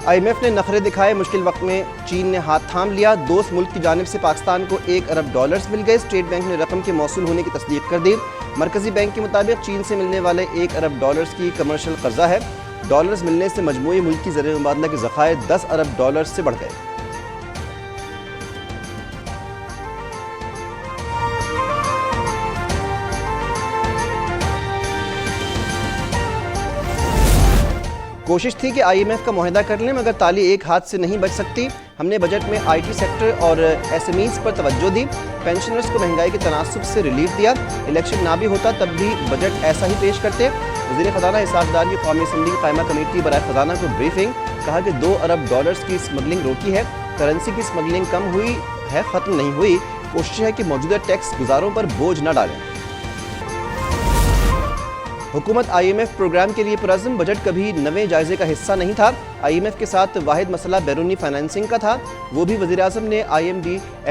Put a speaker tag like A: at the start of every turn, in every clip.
A: IMF ने नखरे दिखाए, मुश्किल वक्त में चीन ने हाथ थाम लिया। दोस्त मुल्क की जानिब से पाकिस्तान को $1 अरब मिल गए। स्टेट बैंक ने रकम के मौसूल होने की तस्दीक कर दी। मरकजी बैंक के मुताबिक चीन से मिलने वाले $1 अरब की कमर्शियल कर्जा है। डॉलर्स मिलने से मजमूई मुल्की ज़र मुबादला के ज़खायर $10 अरब से बढ़ गए। कोशिश थी कि IMF का मुआहदा कर लें, मगर ताली एक हाथ से नहीं बच सकती। हमने बजट में IT सेक्टर और SMEs पर तवज्जो दी। पेंशनर्स को महंगाई के तनासुब से रिलीफ दिया। इलेक्शन ना भी होता तब भी बजट ऐसा ही पेश करते। वज़ीर ख़ज़ाना इसाक़ डार की कौमी असम्बली की कायमा कमेटी बराए ख़ज़ाना को ब्रीफिंग, कहा कि $2 अरब की स्मगलिंग रोकी है। करेंसी की स्मगलिंग कम हुई है, ख़त्म नहीं हुई। कोशिश है कि मौजूदा टैक्स गुजारों पर बोझ न डालें। हुकूमत IMF प्रोग्राम के लिए पुरज़्म, बजट कभी नवे जायजे का हिस्सा नहीं था। IMF के साथ वाहिद मसला बैरूनी फाइनेंसिंग का था, वो भी वज़ीर-ए-आज़म ने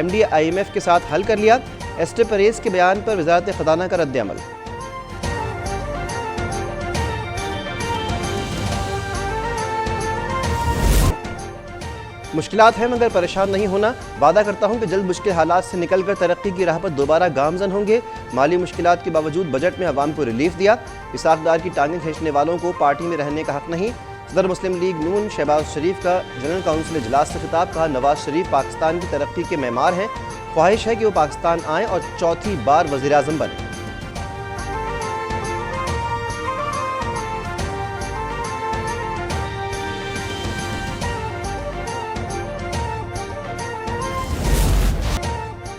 A: MD IMF के साथ हल कर लिया। एस्टे परेज़ के बयान पर वज़ारत ख़ज़ाना का रद्द-ए-अमल। मुश्किलात हैं मगर परेशान नहीं होना। वादा करता हूँ कि जल्द मुश्किल हालात से निकलकर तरक्की की राह पर दोबारा गामजन होंगे। माली मुश्किलात के बावजूद बजट में अवाम को रिलीफ दिया। इसाक़ डार की टांगें खींचने वालों को पार्टी में रहने का हक नहीं। सदर मुस्लिम लीग नून शहबाज शरीफ का जनरल काउंसिल इजलास से खिताब, कहा नवाज शरीफ पाकिस्तान की तरक्की के मेमार हैं। ख्वाहिश है कि वो पाकिस्तान आएँ और चौथी बार वज़ीर-ए-आज़म बने।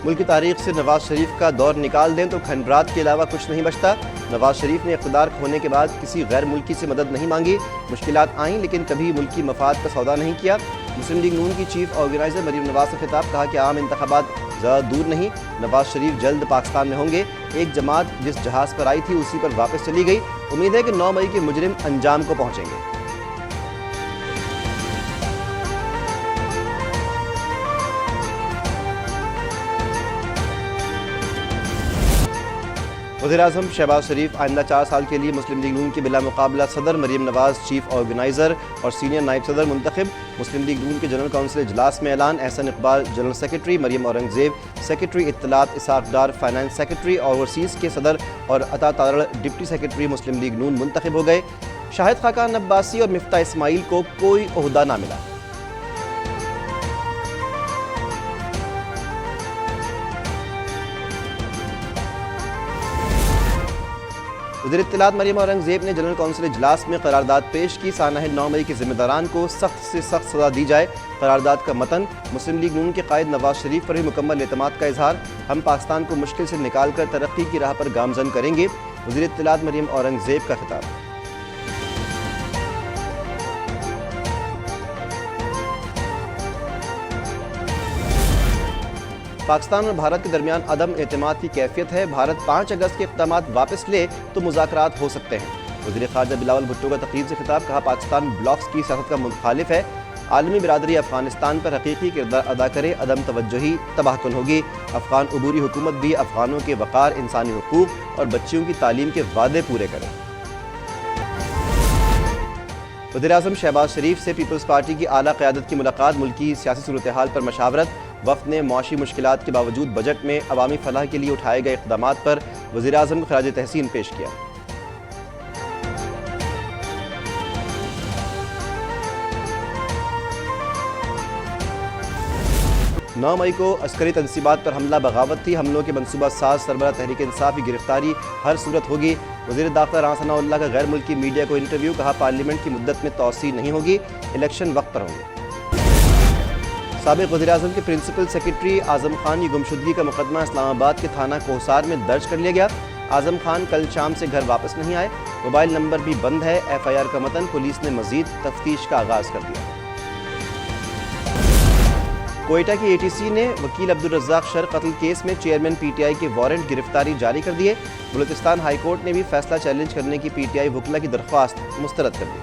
A: मुल्क की तारीख से नवाज शरीफ का दौर निकाल दें तो खंडरात के अलावा कुछ नहीं बचता। नवाज शरीफ ने इक़्तिदार खोने के बाद किसी गैर मुल्की से मदद नहीं मांगी। मुश्किलात आईं लेकिन कभी मुल्की मफाद का सौदा नहीं किया। मुस्लिम लीग नून की चीफ ऑर्गेनाइजर मरीम नवाज का खिताब, कहा कि आम इंतखाबात ज़्यादा दूर नहीं। नवाज शरीफ जल्द पाकिस्तान में होंगे। एक जमात जिस जहाज़ पर आई थी उसी पर वापस चली गई। उम्मीद है कि 9 मई के मुजरिम अंजाम को पहुँचेंगे। वज़ीर-ए-आज़म शहबाज शरीफ आइंदा 4 साल के लिए मुस्लिम लीग नून के बिला मुकाबला सदर, मरीम नवाज चीफ ऑर्गेनाइजर और सीनियर नायब सदर मुंतखब। मुस्लिम लीग नून के जनरल काउंसिल इजलास में ऐलान, Ahsan Iqbal general secretary, Maryam Aurangzeb secretary इत्तलात, इसाक़ डार फाइनेंस सेक्रेटरी और ओवरसीज़ के सदर और अता तारड़ डिप्टी सेक्रेटरी मुस्लिम लीग नून मुंतखब हो गए। शाहिद खाकान अब्बासी और मिफ्ता इस्माइल को कोई ओहदा ना मिला। वज़ीर इत्तलात मरीम औरंगजेब ने जनरल काउंसिल इजलास में करारदाद पेश की। सानह 9 मई के जिम्मेदारान को सख्त से सख्त सज़ा दी जाए। करारदाद का मतन, मुस्लिम लीग नून के कायद नवाज शरीफ पर भी मुकम्मल एतमाद का इजहार, हम पाकिस्तान को मुश्किल से निकाल कर तरक्की की राह पर गामजन करेंगे। वज़ीर इत्तलात मरीम औरंगजेब का खिताब। पाकिस्तान और भारत के दरमियान अदम एतमाद की कैफियत है। भारत 5 अगस्त के इक़दामात वापस ले तो मुज़ाकरात हो सकते हैं। वज़ीर ख़ारजा बिलावल भुट्टो का तकरीब से खिताब, कहा पाकिस्तान ब्लॉक्स की सियासत का मुखालिफ है। आलमी बिरादरी अफ़गानिस्तान पर हकीकी किरदार अदा करे, अदम तवज्जुही तबाहकुन होगी। अफ़गान अबूरी हुकूमत भी अफ़गानों के वक़ार, इंसानी हुकूक़ और बच्चियों की तालीम के वादे पूरे करे। वज़ीर-ए-आज़म शहबाज शरीफ से पीपल्स पार्टी की आला क़यादत की मुलाकात, मुल्की सियासी सूरत हाल पर मशावरत। वफ़द ने मुआशी मुश्किलात के बावजूद बजट में अवामी फलाह के लिए उठाए गए इक़दामात पर वज़ीर-ए-आज़म को ख़राज तहसीन पेश किया। 9 मई को अस्करी तनसीबात पर हमला बगावत थी। हमलों के मनसूबा साज सरबरा तहरीक इंसाफ की गिरफ्तारी हर सूरत होगी। वज़ीर दाखिला राना सनाउल्लाह का गैर मुल्की मीडिया को इंटरव्यू, कहा पार्लियामेंट की मुद्दत में तौसी नहीं होगी, इलेक्शन वक्त पर होंगे। साबिक़ वज़ीर-ए-आज़म के प्रिंसिपल सेक्रेटरी आज़म खान की गुमशुदगी का मुकदमा इस्लामाबाद के थाना कोहसार में दर्ज कर लिया गया। आज़म खान कल शाम से घर वापस नहीं आए, मोबाइल नंबर भी बंद है। FIR का मतन, पुलिस ने मज़ीद तफ्तीश का आगाज़ कर दिया। कोयटा की ATC ने वकील अब्दुल रज़्ज़ाक शर कत्ल केस में चेयरमैन PTI के वारंट गिरफ्तारी जारी कर दिए। बलूचिस्तान हाई कोर्ट ने भी फैसला चैलेंज करने की PTI वकीला की दरख्वास्त मुस्तरद कर दी।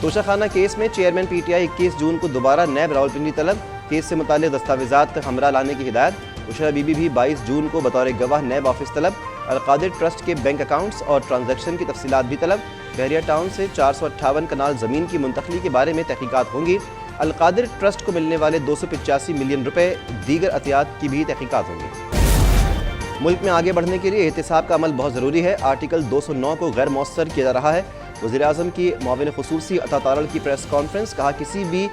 A: तोशाखाना केस में चेयरमैन PTI 21 जून को दोबारा नैब रावलपिंडी तलब, केस से मुताल्लिक़ दस्तावेज़ात हमरा लाने की हिदायत। बुशरा बीबी भी 22 जून को बतौर गवाह नैब ऑफिस तलब। अलकादिर ट्रस्ट के बैंक अकाउंट्स और ट्रांजैक्शन की तफसीलात भी तलब। बहरिया टाउन से 458 कनाल ज़मीन की मुंतकली के बारे में तहकीकात होंगी। अलकादिर ट्रस्ट को मिलने वाले 285 मिलियन रुपए दीगर अतियात की भी तहकीकात होंगी। मुल्क में आगे बढ़ने के लिए एहतिसाब का अमल बहुत ज़रूरी है। आर्टिकल 209 को गैर मौसर किया जा रहा है। वज़ीर-ए-आज़म की मुआविन खुसूसी अता तारल की प्रेस कॉन्फ्रेंस। कहा, किसी भी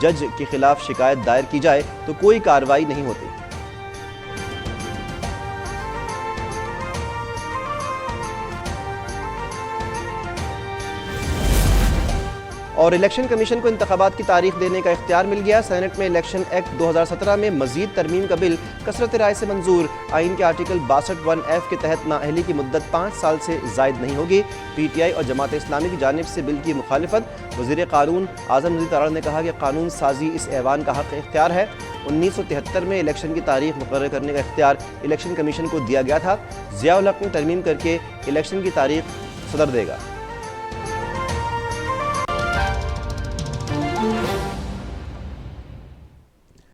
A: जज के खिलाफ शिकायत दायर की जाए तो कोई कार्रवाई नहीं होती। और इलेक्शन कमीशन को इंतखाबात की तारीख देने का इख्तियार मिल गया। सेनेट में इलेक्शन एक्ट 2017 में मजीद तरमीम का बिल कसरत राय से मंजूर। आइन के आर्टिकल 62(1)F के तहत नाअहली की मुद्दत 5 साल से जायद नहीं होगी। PTI और जमात इस्लामी की जानिब से बिल की मुखालिफत। वज़ीर क़ानून आज़म नज़ीर तारड़ ने कहा कि कानून साजी इस ऐवान का हक़ इख्तियार है। 1973 में इलेक्शन की तारीख मुकर्रर करने का इख्तियार इलेक्शन कमीशन को दिया गया था। ज़िया उल हक़ ने तरमीम करके इलेक्शन की तारीख सदर देगा।